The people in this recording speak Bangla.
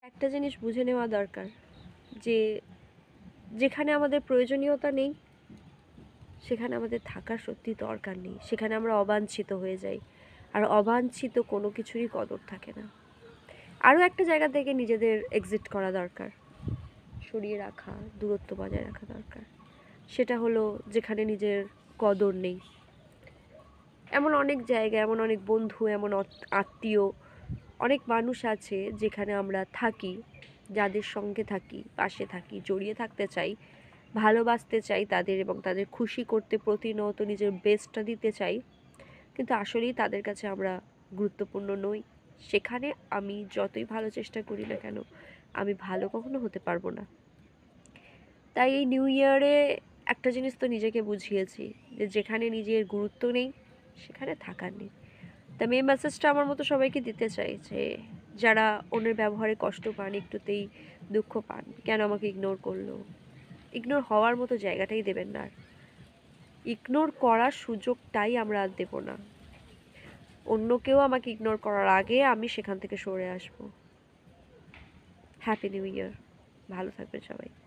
একটা জিনিস বুঝে নেওয়া দরকার যে যেখানে আমাদের প্রয়োজনীয়তা নেই সেখানে আমাদের থাকার সত্যি দরকার নেই, সেখানে আমরা অবাঞ্ছিত হয়ে যাই। আর অবাঞ্ছিত কোনো কিছুরই কদর থাকে না। আরও একটা জায়গা থেকে নিজেদের এক্সিট করা দরকার, সরিয়ে রাখা, দূরত্ব বজায় রাখা দরকার। সেটা হলো যেখানে নিজের কদর নেই। এমন অনেক জায়গা, এমন অনেক বন্ধু, এমন আত্মীয়, অনেক মানুষ আছে যেখানে আমরা থাকি, যাদের সঙ্গে থাকি, পাশে থাকি, জড়িয়ে থাকতে চাই, ভালোবাসতে চাই তাদের এবং তাদের খুশি করতে প্রতিনিয়ত নিজের বেস্টটা দিতে চাই, কিন্তু আসলেই তাদের কাছে আমরা গুরুত্বপূর্ণ নই। সেখানে আমি যতই ভালো চেষ্টা করি না কেন, আমি ভালো কখনো হতে পারবো না। তাই এই নিউ ইয়ারে একটা জিনিস তো নিজেকে বুঝিয়েছি যে যেখানে নিজের গুরুত্ব নেই সেখানে থাকার নেই। তা আমি এই মেসেজটা আমার মতো সবাইকে দিতে চাই যে যারা অন্যের ব্যবহারে কষ্ট পান, একটুতেই দুঃখ পান, কেন আমাকে ইগনোর করলো, ইগনোর হওয়ার মতো জায়গাটাই দেবেন না। আর ইগনোর করার সুযোগটাই আমরা আর দেবো না। অন্য কেউ আমাকে ইগনোর করার আগে আমি সেখান থেকে সরে আসবো। Happy new year. ভালো থাকবেন সবাই।